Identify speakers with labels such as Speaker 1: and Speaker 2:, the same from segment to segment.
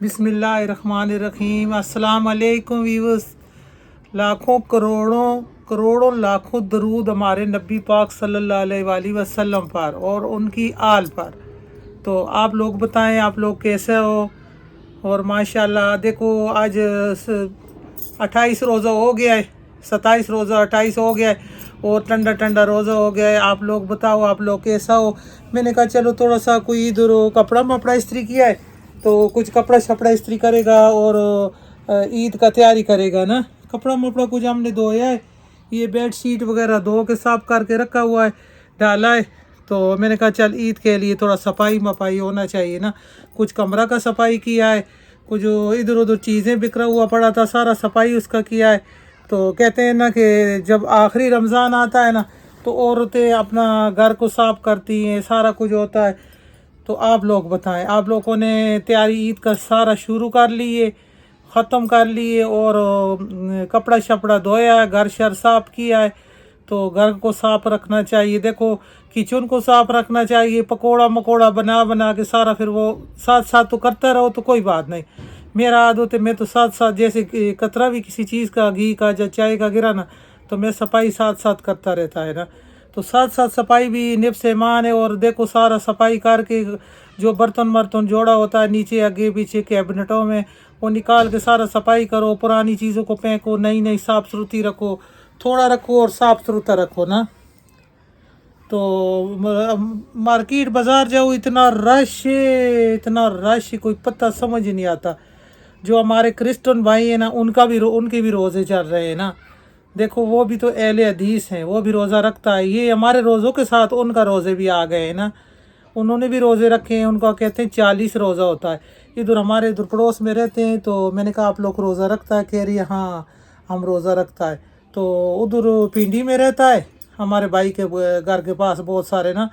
Speaker 1: बिस्मिल्लाहिर्रहमानिर्रहीम। अस्सलाम वालेकुम व्यूअर्स। लाखों करोड़ों करोड़ों लाखों दरूद हमारे नबी पाक सल्लल्लाहु अलैहि वसल्लम पर और उनकी आल पर। तो आप लोग बताएं, आप लोग कैसे हो? और माशाल्लाह देखो, आज 28 रोज़ा हो गया है, 27 रोज़ा 28 हो गया है और ठंडा ठंडा रोज़ा हो गया है। आप लोग बताओ, आप लोग कैसा हो? मैंने कहा चलो थोड़ा सा कोई इधर कपड़ा मपड़ा इस्त्री किया है तो कुछ कपड़ा शपड़ा इस्त्री करेगा और ईद का तैयारी करेगा ना। कपड़ा मपड़ा कुछ हमने धोया है, ये बेड शीट वगैरह धो के साफ करके रखा हुआ है, डाला है। तो मैंने कहा चल ईद के लिए थोड़ा सफाई मफाई होना चाहिए ना। कुछ कमरा का सफाई किया है, कुछ इधर उधर चीज़ें बिखरा हुआ पड़ा था, सारा सफाई उसका किया है। तो कहते हैं ना कि जब आखिरी रमज़ान आता है ना तो औरतें अपना घर को साफ करती हैं, सारा कुछ होता है। तो आप लोग बताएं, आप लोगों ने तैयारी ईद का सारा शुरू कर लिए, ख़त्म कर लिए और कपड़ा शपड़ा धोया है, घर शर साफ किया है। तो घर को साफ रखना चाहिए, देखो किचन को साफ रखना चाहिए। पकोड़ा मकोड़ा बना बना के सारा फिर वो साथ साथ तो करता रहो तो कोई बात नहीं। मेरा आदत है, मैं तो साथ साथ जैसे कि कतरा भी किसी चीज़ का, घी का या चाय का गिरा ना तो मैं सफाई साथ साथ करता रहता है ना। तो साथ साथ सफाई भी निफ्स ईमान है। और देखो सारा सफाई करके जो बर्तन वर्तन जोड़ा होता है नीचे आगे पीछे कैबिनेटों में, वो निकाल के सारा सफाई करो। पुरानी चीज़ों को फेंको, नई नई साफ़ सुथरी रखो, थोड़ा रखो और साफ़ सुथरा रखो ना। तो मार्केट बाज़ार जाओ, इतना रश है, इतना रश है, कोई पता समझ ही नहीं आता। जो हमारे क्रिश्चियन भाई हैं ना, उनके भी रोज़े चल रहे हैं ना। देखो वो भी तो अहले हदीस हैं, वो भी रोज़ा रखता है। ये हमारे रोज़ों के साथ उनका रोज़े भी आ गए हैं ना। उन्होंने भी रोज़े रखे हैं, उनका कहते हैं 40 रोज़ा होता है। इधर हमारे इधर पड़ोस में रहते हैं, तो मैंने कहा आप लोग रोज़ा रखता है? कह रही है हाँ हम रोज़ा रखता है। तो उधर पिंडी में रहता है, हमारे भाई के घर के पास बहुत सारे ना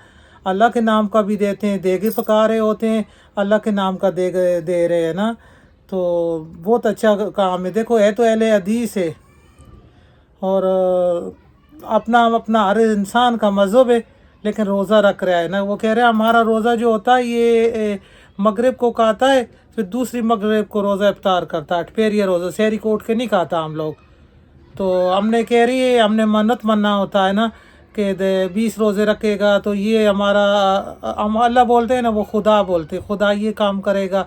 Speaker 1: अल्लाह के नाम का भी देते हैं, देगे पका रहे होते हैं, अल्लाह के नाम का दे रहे हैं ना। तो बहुत अच्छा काम है। देखो है तो अहले हदीस है और अपना अपना हर इंसान का मज़हब है, लेकिन रोज़ा रख रहा है ना। वो कह रहे हैं हमारा रोज़ा जो होता है ये मगरिब को खाता है, फिर दूसरी मगरिब को रोज़ा इफ्तार करता है। ठपेरिया रोज़ा शहरी को उठ के नहीं खाता हम लोग। तो हमने कह रही है, हमने मन्नत मन्ना होता है ना कि 20 रोज़े रखेगा तो ये हमारा, हम अल्लाह बोलते हैं ना, वो खुदा बोलते, खुदा ये काम करेगा,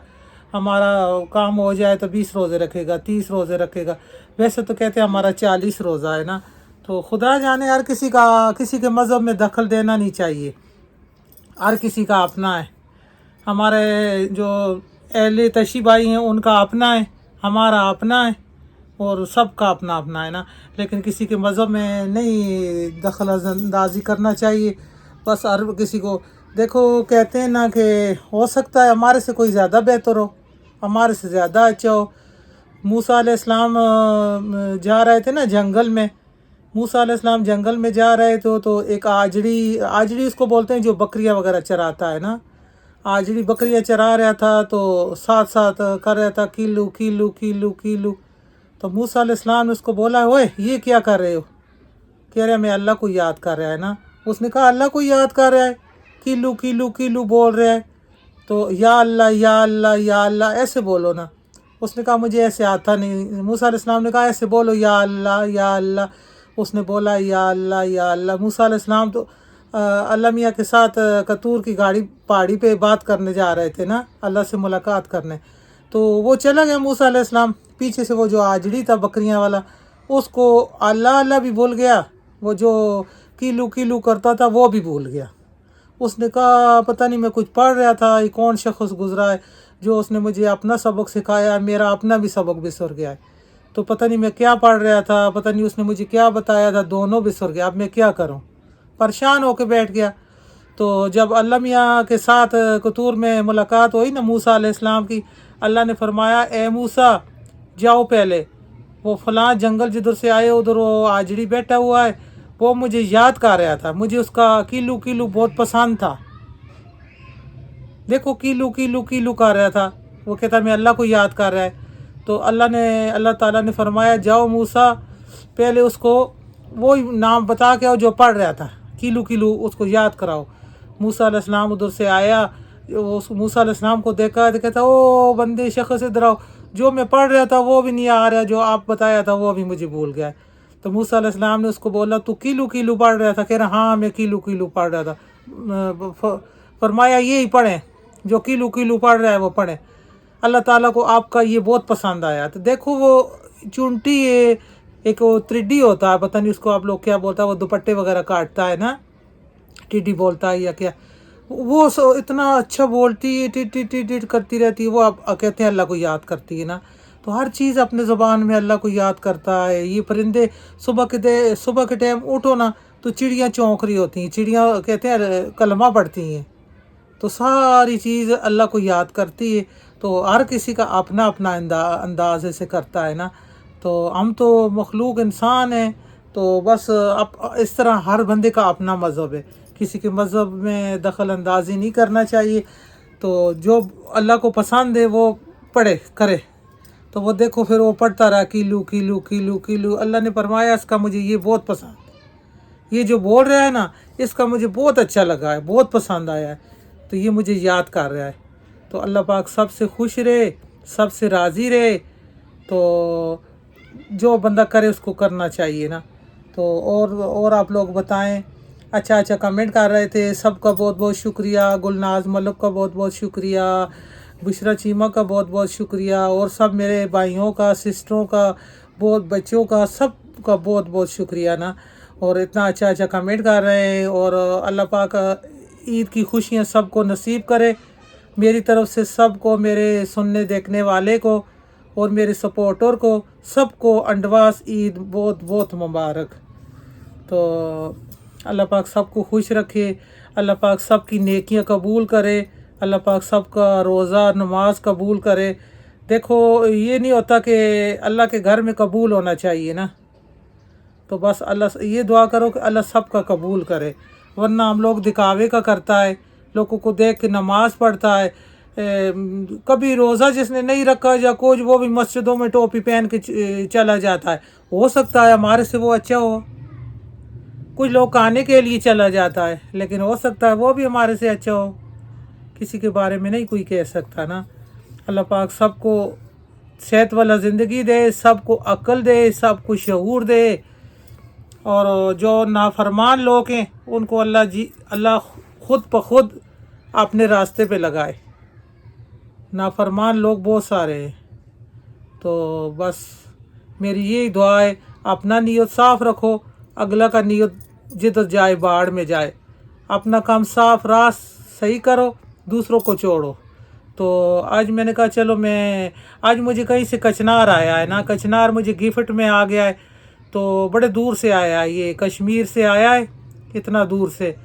Speaker 1: हमारा काम हो जाए तो 20 रोज़े रखेगा, 30 रोज़े रखेगा। वैसे तो कहते हैं हमारा 40 रोज़ा है ना। तो खुदा जाने, हर किसी के मज़हब में दखल देना नहीं चाहिए, हर किसी का अपना है। हमारे जो अहले तशी भाई हैं उनका अपना है, हमारा अपना है और सबका अपना अपना है ना। लेकिन किसी के मज़हब में नहीं दखल अंदाज़ी करना चाहिए। बस हर किसी को देखो, कहते हैं ना कि हो सकता है हमारे से कोई ज़्यादा बेहतर हो, हमारे से ज़्यादा अच्छा हो। मूसा अलैहिस्सलाम जा रहे थे ना जंगल में, मूसा अलैहिस्सलाम जंगल में जा रहे थे तो एक आजड़ी उसको बोलते हैं जो बकरियां वगैरह चराता है ना। आजड़ी बकरियां चरा रहा था तो साथ साथ कर रहा था किलू किलू किलू किलू। तो मूसा अलैहिस्सलाम ने उसको बोला, ओए ये क्या कर रहे हो? कह रहा है मैं अल्लाह को याद कर रहा है ना। उसने कहा अल्लाह को याद कर रहा है, किलू किलू किलू बोल रहा है, तो या अल्लाह या अल्लाह या अल्लाह ऐसे बोलो ना। उसने कहा मुझे ऐसे आता नहीं। मूसा अलैहिस्सलाम ने कहा ऐसे बोलो या अल्लाह या अल्लाह। उसने बोला या अल्लाह या अल्लाह। मूसा अलैहिस्सलाम तो अल्लाह मियाँ के साथ कतूर की गाड़ी पहाड़ी पे बात करने जा रहे थे ना, अल्लाह से मुलाकात करने। तो वो चला गया मूसा अलैहिस्सलाम, पीछे से वो जो आजड़ी था बकरियां वाला, उसको अल्लाह अल्लाह भी भूल गया, वो जो किलू किलू करता था वो भी भूल गया। उसने कहा पता नहीं मैं कुछ पढ़ रहा था, ये कौन शख्स गुजरा है जो उसने मुझे अपना सबक सिखाया, मेरा अपना भी सबक बिसर गया है। तो पता नहीं मैं क्या पढ़ रहा था, पता नहीं उसने मुझे क्या बताया था, दोनों बिसर गया। अब मैं क्या करूं? परेशान होकर बैठ गया। तो जब अल्लाह मियाँ के साथ कतूर में मुलाकात हुई ना मूसा अलैहिस्सलाम की, अल्लाह ने फरमाया ए मूसा जाओ, पहले वो फ़लाँ जंगल जिधर से आए उधर वो आजड़ी बैठा हुआ है, वो मुझे याद कर रहा था, मुझे उसका किलू किलू बहुत पसंद था। देखो किलू किलू किलू कर रहा था, वो कहता मैं अल्लाह को याद कर रहा है। तो अल्लाह ताला ने फरमाया जाओ मूसा, पहले उसको वो नाम बता के आओ जो पढ़ रहा था, किलू किलू उसको याद कराओ। मूसा अलैहिस्सलाम उधर से आया, वो मूसा अलैहिस्सलाम को देखा तो कहता ओ बंदे शख्स इधर आओ, जो मैं पढ़ रहा था वो भी नहीं आ रहा, जो आप बताया था वो भी मुझे भूल गया। तो मूसा अलैहिस्सलाम ने उसको बोला तू किलू किलू पढ़ रहा था? कह रहा हाँ मैं किलू किलू पढ़ रहा था। फरमाया यही पढ़ें, जो किलू किलू पढ़ रहा है वो पढ़ें, अल्लाह ताला को आपका ये बहुत पसंद आया। तो देखो वो चुंटी है, एक वो टिड्डी होता है, पता नहीं उसको आप लोग क्या बोलता है, वो दुपट्टे वगैरह काटता है ना, टिड्डी बोलता है या क्या, वो इतना अच्छा बोलती है, टिट टिट टिट टिट करती रहती है, वो आप कहते हैं अल्लाह को याद करती है ना। तो हर चीज़ अपने ज़ुबान में अल्लाह को याद करता है। ये परिंदे सुबह के टाइम उठो ना तो चिड़ियाँ चौंक रही होती हैं, चिड़ियाँ कहते हैं कलमा पढ़ती हैं, तो सारी चीज़ अल्लाह को याद करती है। तो हर किसी का अपना अपना अंदाज ऐसे करता है ना। तो हम तो मखलूक इंसान हैं, तो बस अब इस तरह हर बंदे का अपना मज़हब है, किसी के मज़हब में दखल अंदाजी नहीं करना चाहिए। तो जो अल्लाह को पसंद है वो पढ़े करे, तो वो देखो फिर वो पढ़ता रहा किलू किलू किलू किलू। अल्लाह ने फरमाया इसका मुझे ये बहुत पसंद, ये जो बोल रहा है ना इसका मुझे बहुत अच्छा लगा है, बहुत पसंद आया है, तो ये मुझे याद कर रहा है। तो अल्लाह पाक सबसे खुश रहे, सबसे राज़ी रहे। तो जो बंदा करे उसको करना चाहिए ना। तो और आप लोग बताएं। अच्छा अच्छा कमेंट कर रहे थे, सबका बहुत बहुत शुक्रिया। गुलनाज मलिक का बहुत बहुत शुक्रिया, बुशरा चीमा का बहुत बहुत शुक्रिया, और सब मेरे भाइयों का, सिस्टरों का, बहुत बच्चों का, सब का बहुत बहुत शुक्रिया ना। और इतना अच्छा अच्छा कमेंट कर रहे हैं। और अल्लाह पाक ईद की खुशियाँ सबको नसीब करे, मेरी तरफ से सबको, मेरे सुनने देखने वाले को और मेरे सपोर्टर को, सबको अंडवास ईद बहुत बहुत मुबारक। तो अल्लाह पाक सबको खुश रखे, अल्लाह पाक सबकी नेकियां कबूल करे, अल्लाह पाक सबका रोज़ा नमाज कबूल करे। देखो ये नहीं होता कि अल्लाह के घर में कबूल होना चाहिए ना, तो बस अल्लाह से ये दुआ करो कि अल्लाह सबका कबूल करे। वरना हम लोग दिखावे का करता है, लोगों को देख के नमाज पढ़ता है, कभी रोज़ा जिसने नहीं रखा या कुछ, वो भी मस्जिदों में टोपी पहन के चला जाता है। हो सकता है हमारे से वो अच्छा हो, कुछ लोग खाने के लिए चला जाता है, लेकिन हो सकता है वो भी हमारे से अच्छा हो, किसी के बारे में नहीं कोई कह सकता ना। अल्लाह पाक सबको सेहत वाला ज़िंदगी दे, सबको अक्ल दे, सबको शऊर दे। और जो नाफरमान लोग हैं उनको अल्लाह खुद ब खुद अपने रास्ते पे लगाए। नाफरमान लोग बहुत सारे हैं। तो बस मेरी यही दुआ है, अपना नीयत साफ़ रखो, अगला का नीयत जिधर जाए बाढ़ में जाए। अपना काम साफ राह सही करो, दूसरों को छोड़ो। तो आज मैंने कहा चलो आज मुझे कहीं से कचनार आया है ना, कचनार मुझे गिफ्ट में आ गया है। तो बड़े दूर से आया है, ये कश्मीर से आया है, इतना दूर से।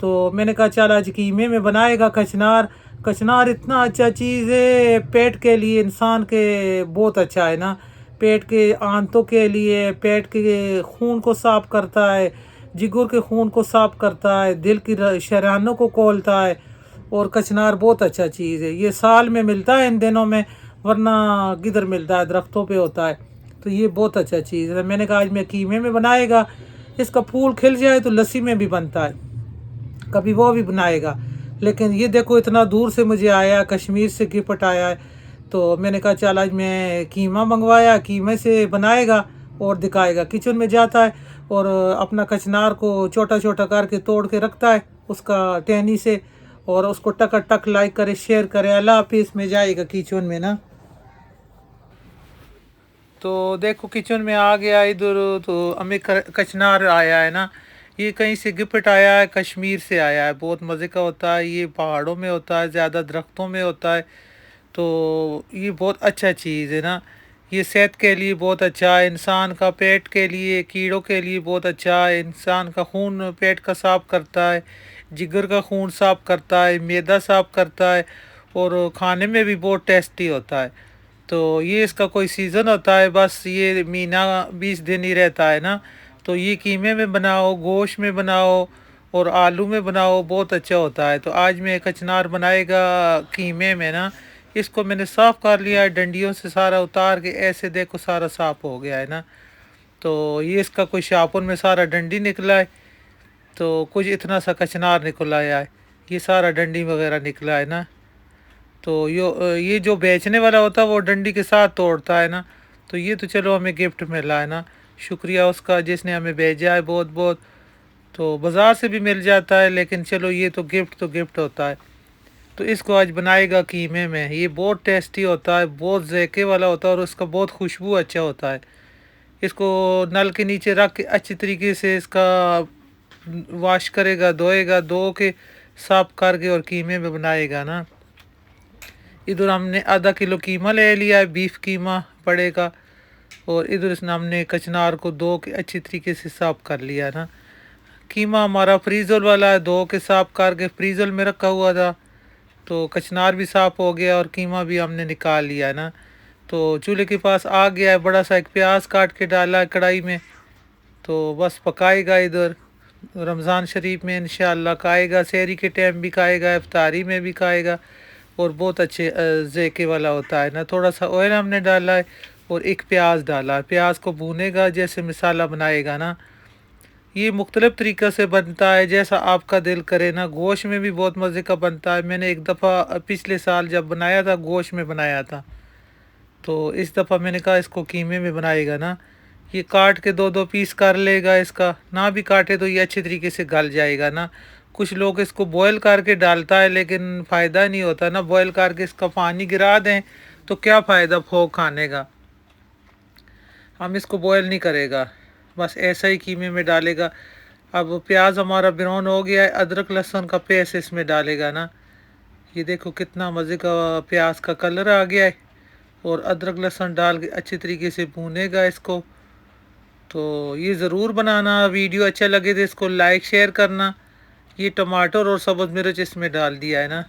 Speaker 1: तो मैंने कहा चल आज कीमे में बनाएगा कचनार। कचनार इतना अच्छा चीज़ है, पेट के लिए, इंसान के बहुत अच्छा है ना, पेट के आंतों के लिए, पेट के खून को साफ़ करता है, जिगर के खून को साफ़ करता है, दिल की शरानों को खोलता है। और कचनार बहुत अच्छा चीज़ है, ये साल में मिलता है इन दिनों में, वरना किधर मिलता है, दरख्तों पे होता है। तो ये बहुत अच्छा चीज़ है। मैंने कहा आज मैं कीमे में बनाएगा, इसका फूल खिल जाए तो लस्सी में भी बनता है, कभी वो भी बनाएगा। लेकिन ये देखो इतना दूर से मुझे आया, कश्मीर से गिफ्ट आया है। तो मैंने कहा चल आज मैं कीमा मंगवाया, कीमे से बनाएगा और दिखाएगा। किचन में जाता है और अपना कचनार को छोटा छोटा करके तोड़ के रखता है उसका टहनी से, और उसको टक टक लाइक करे, शेयर करे। अल्लाह हाफिज़ में जाएगा किचन में ना। तो देखो किचन में आ गया इधर, तो हमें कचनार आया है ना, ये कहीं से गिफ्ट आया है, कश्मीर से आया है, बहुत मज़े का होता है, ये पहाड़ों में होता है, ज़्यादा दरख्तों में होता है। तो ये बहुत अच्छा चीज़ है ना, ये सेहत के लिए बहुत अच्छा है, इंसान का पेट के लिए, कीड़ों के लिए बहुत अच्छा है, इंसान का खून पेट का साफ़ करता है, जिगर का खून साफ़ करता है, मैदा साफ़ करता है, और खाने में भी बहुत टेस्टी होता है। तो ये इसका कोई सीज़न होता है, बस ये महीना 20 दिन ही रहता है ना। तो ये कीमे में बनाओ, गोश्त में बनाओ और आलू में बनाओ, बहुत अच्छा होता है। तो आज मैं कचनार बनाएगा कीमे में ना, इसको मैंने साफ़ कर लिया है, डंडियों से सारा उतार के, ऐसे देखो सारा साफ़ हो गया है ना। तो ये इसका कोई शापुन में सारा डंडी निकला है, तो कुछ इतना सा कचनार निकल आया है। یہ سارا ڈنڈی وغیرہ نکلا ہے نا. تو یہ جو بیچنے والا ہوتا ہے وہ ڈنڈی کے ساتھ توڑتا ہے نا. تو یہ تو چلو ہمیں گفٹ ملا ہے نا. شکریہ اس کا جس نے ہمیں بھیجا ہے بہت بہت. تو بازار سے بھی مل جاتا ہے لیکن چلو یہ تو گفٹ ہوتا ہے. تو اس کو آج بنائے گا قیمے میں. یہ بہت ٹیسٹی ہوتا ہے, بہت ذائقے والا ہوتا ہے اور اس کا بہت خوشبو اچھا ہوتا ہے. اس کو نل کے نیچے رکھ کے اچھی طریقے سے اس کا واش کرے گا, دھوئے گا, دھو کے صاف کر کے اور قیمے میں بنائے گا نا. ادھر ہم نے آدھا کلو قیمہ لے لیا ہے, بیف قیمہ پڑے گا. اور ادھر اس نے ہم نے کچنار کو دھو کے اچھی طریقے سے صاف کر لیا نا. قیمہ ہمارا فریزر والا ہے, دھو کے صاف کر کے فریزر میں رکھا ہوا تھا. تو کچنار بھی صاف ہو گیا اور قیمہ بھی ہم نے نکال لیا ہے نا. تو چولہے کے پاس آ گیا ہے, بڑا سا ایک پیاز کاٹ کے ڈالا ہے کڑھائی میں. تو بس پکائے گا ادھر. رمضان شریف میں انشاءاللہ کھائے گا, سحری کے ٹائم بھی کھائے گا, افطاری میں بھی کھائے گا. اور بہت اچھے ذائقے والا ہوتا ہے نا. تھوڑا سا آئل ہم نے ڈالا ہے اور ایک پیاز ڈالا ہے. پیاز کو بھونے گا جیسے مسالہ بنائے گا نا. یہ مختلف طریقے سے بنتا ہے جیسا آپ کا دل کرے نا. گوشت میں بھی بہت مزے کا بنتا ہے. میں نے ایک دفعہ پچھلے سال جب بنایا تھا گوشت میں بنایا تھا. تو اس دفعہ میں نے کہا اس کو قیمے میں بنائے گا نا. یہ کاٹ کے دو پیس کر لے گا. اس کا نہ بھی کاٹے تو یہ اچھے طریقے سے گل جائے گا نا. کچھ لوگ اس کو بوائل کر کے ڈالتا ہے لیکن فائدہ نہیں ہوتا نا. بوائل کر کے اس کا پانی گرا دیں تو کیا فائدہ پھونک کھانے کا. ہم اس کو بوائل نہیں کرے گا, بس ایسا ہی قیمے میں ڈالے گا. اب پیاز ہمارا براؤن ہو گیا ہے, ادرک لہسن کا پیسٹ اس میں ڈالے گا نا. یہ دیکھو کتنا مزے کا پیاز کا کلر آ گیا ہے. اور ادرک لہسن ڈال کے اچھی طریقے سے بھونے گا اس کو. تو یہ ضرور بنانا. ویڈیو اچھا لگے تو اس کو لائک شیئر کرنا. یہ ٹماٹر اور سبز مرچ اس میں ڈال دیا ہے نا.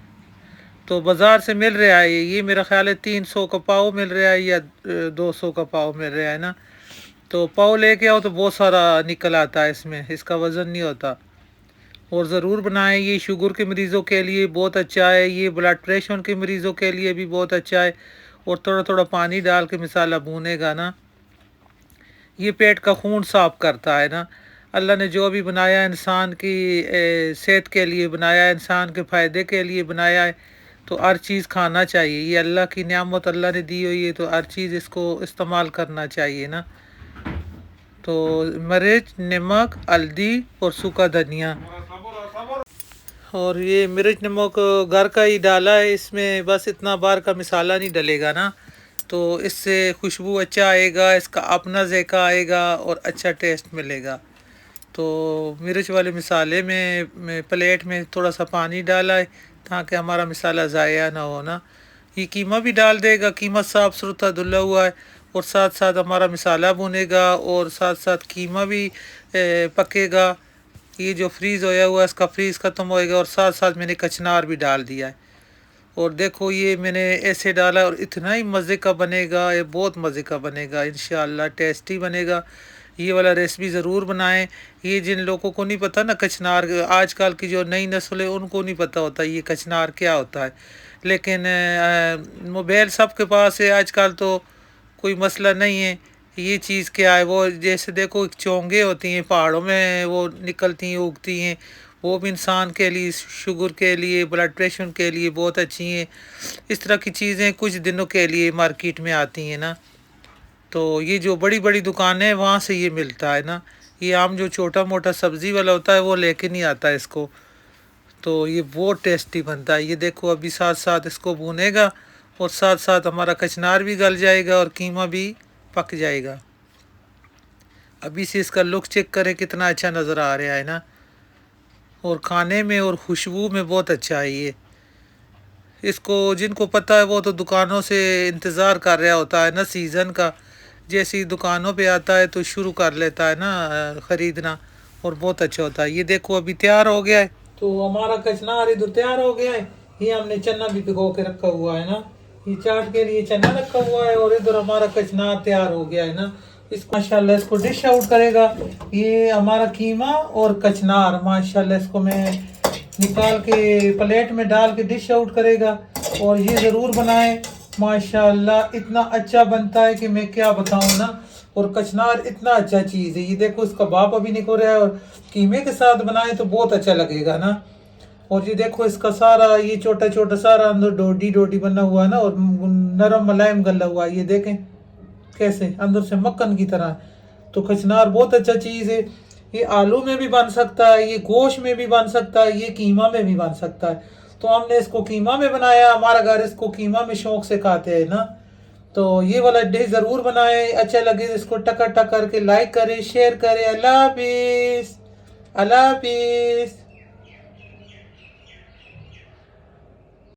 Speaker 1: تو بازار سے مل رہا ہے یہ میرا خیال ہے 300 کا پاؤ مل رہا ہے یا 200 کا پاؤ مل رہا ہے نا. تو پاؤ لے کے آؤ تو بہت سارا نکل آتا ہے اس میں, اس کا وزن نہیں ہوتا. اور ضرور بنائیں. یہ شوگر کے مریضوں کے لیے بہت اچھا ہے. یہ بلڈ پریشر کے مریضوں کے لیے بھی بہت اچھا ہے. اور تھوڑا تھوڑا پانی ڈال کے مسالہ بھونے گا نا. یہ پیٹ کا خون صاف کرتا ہے نا. اللہ نے جو بھی بنایا انسان کی صحت کے لیے بنایا ہے, انسان کے فائدے کے لیے بنایا ہے. تو ہر چیز کھانا چاہیے. یہ اللہ کی نعمت اللہ نے دی ہوئی ہے تو ہر چیز اس کو استعمال کرنا چاہیے نا. تو مرچ, نمک, ہلدی اور سوکھا دھنیا. اور یہ مرچ نمک گھر کا ہی ڈالا ہے اس میں, بس اتنا باہر کا مسالہ نہیں ڈلے گا نا. تو اس سے خوشبو اچھا آئے گا, اس کا اپنا ذائقہ آئے گا اور اچھا ٹیسٹ ملے گا. تو مرچ والے مسالے میں پلیٹ میں تھوڑا سا پانی ڈالا ہے تاکہ ہمارا مسالہ ضائع نہ ہو نا. یہ قیمہ بھی ڈال دے گا. قیمہ صاف ستھرا دھلا ہوا ہے. اور ساتھ ساتھ ہمارا مسالہ بھونے گا اور ساتھ ساتھ قیمہ بھی پکے گا. یہ جو فریز ہویا ہوا ہے اس کا فریز ختم ہوئے گا. اور ساتھ ساتھ میں نے کچنار بھی ڈال دیا ہے. اور دیکھو یہ میں نے ایسے ڈالا اور اتنا ہی مزے کا بنے گا. یہ بہت مزے کا بنے گا انشاءاللہ, ٹیسٹی بنے گا. یہ والا ریسیپی ضرور بنائیں. یہ جن لوگوں کو نہیں پتہ نا کچنار, آج کل کی جو نئی نسل ہے ان کو نہیں پتہ ہوتا یہ کچنار کیا ہوتا ہے. لیکن موبائل سب کے پاس ہے آج کل تو کوئی مسئلہ نہیں ہے. یہ چیز کیا ہے, وہ جیسے دیکھو چونگے ہوتی ہیں پہاڑوں میں, وہ نکلتی ہیں اگتی ہیں. وہ بھی انسان کے لیے, شوگر کے لیے, بلڈ پریشر کے لیے بہت اچھی ہیں. اس طرح کی چیزیں کچھ دنوں کے لیے مارکیٹ میں آتی ہیں نا. تو یہ جو بڑی بڑی دکانیں وہاں سے یہ ملتا ہے نا. یہ عام جو چھوٹا موٹا سبزی والا ہوتا ہے وہ لے کے نہیں آتا اس کو. تو یہ بہت ٹیسٹی بنتا ہے. یہ دیکھو ابھی ساتھ ساتھ اس کو بھونے گا اور ساتھ ساتھ ہمارا کچنار بھی گل جائے گا اور قیمہ بھی پک جائے گا. ابھی سے اس کا لک چیک کریں کتنا اچھا نظر آ رہا ہے نا. اور کھانے میں اور خوشبو میں بہت اچھا ہے یہ. اس کو جن کو پتہ ہے وہ تو دکانوں سے انتظار کر رہا ہوتا ہے نا سیزن کا. جیسے ہی دکانوں پہ آتا ہے تو شروع کر لیتا ہے نا خریدنا, اور بہت اچھا ہوتا ہے. یہ دیکھو ابھی تیار ہو گیا ہے. تو ہمارا کچنار ادھر تیار ہو گیا ہے. یہ ہم نے چنا بھی بھگو کے رکھا ہوا ہے نا. یہ چاٹ کے لیے چنا رکھا ہوا ہے اور ادھر ہمارا کچنار تیار ہو گیا ہے نا. اس ماشاءاللہ اس کو ڈش آؤٹ کرے گا. یہ ہمارا قیمہ اور کچنار ماشاءاللہ اس کو میں نکال کے پلیٹ میں ڈال کے ڈش آؤٹ کرے گا. اور یہ ضرور بنائیں ماشاءاللہ, اتنا اچھا بنتا ہے کہ میں کیا بتاؤں نا. اور کچنار اتنا اچھا چیز ہے. یہ دیکھو اس کا باپ ابھی نکل رہا ہے اور قیمے کے ساتھ بنائے تو بہت اچھا لگے گا نا. اور یہ دیکھو اس کا سارا یہ چھوٹا چھوٹا سارا اندر ڈوڈی ڈوڈی بنا ہوا ہے نا، اور نرم ملائم گلا ہوا ہے، یہ دیکھیں کیسے اندر سے مکھن کی طرح۔ تو کچنار بہت اچھا چیز ہے، یہ آلو میں بھی بن سکتا ہے، یہ گوشت میں بھی بن سکتا ہے، یہ قیمہ میں بھی بن سکتا ہے۔ تو ہم نے اس کو قیمہ میں بنایا، ہمارا گھر اس کو قیمہ میں شوق سے کھاتے ہیں نا، تو یہ والا ڈش ضرور بنائیں، اچھا لگے اس کو ٹکر ٹک کر کے لائک کریں، شیئر کریں۔ اللہ حافظ، اللہ حافظ۔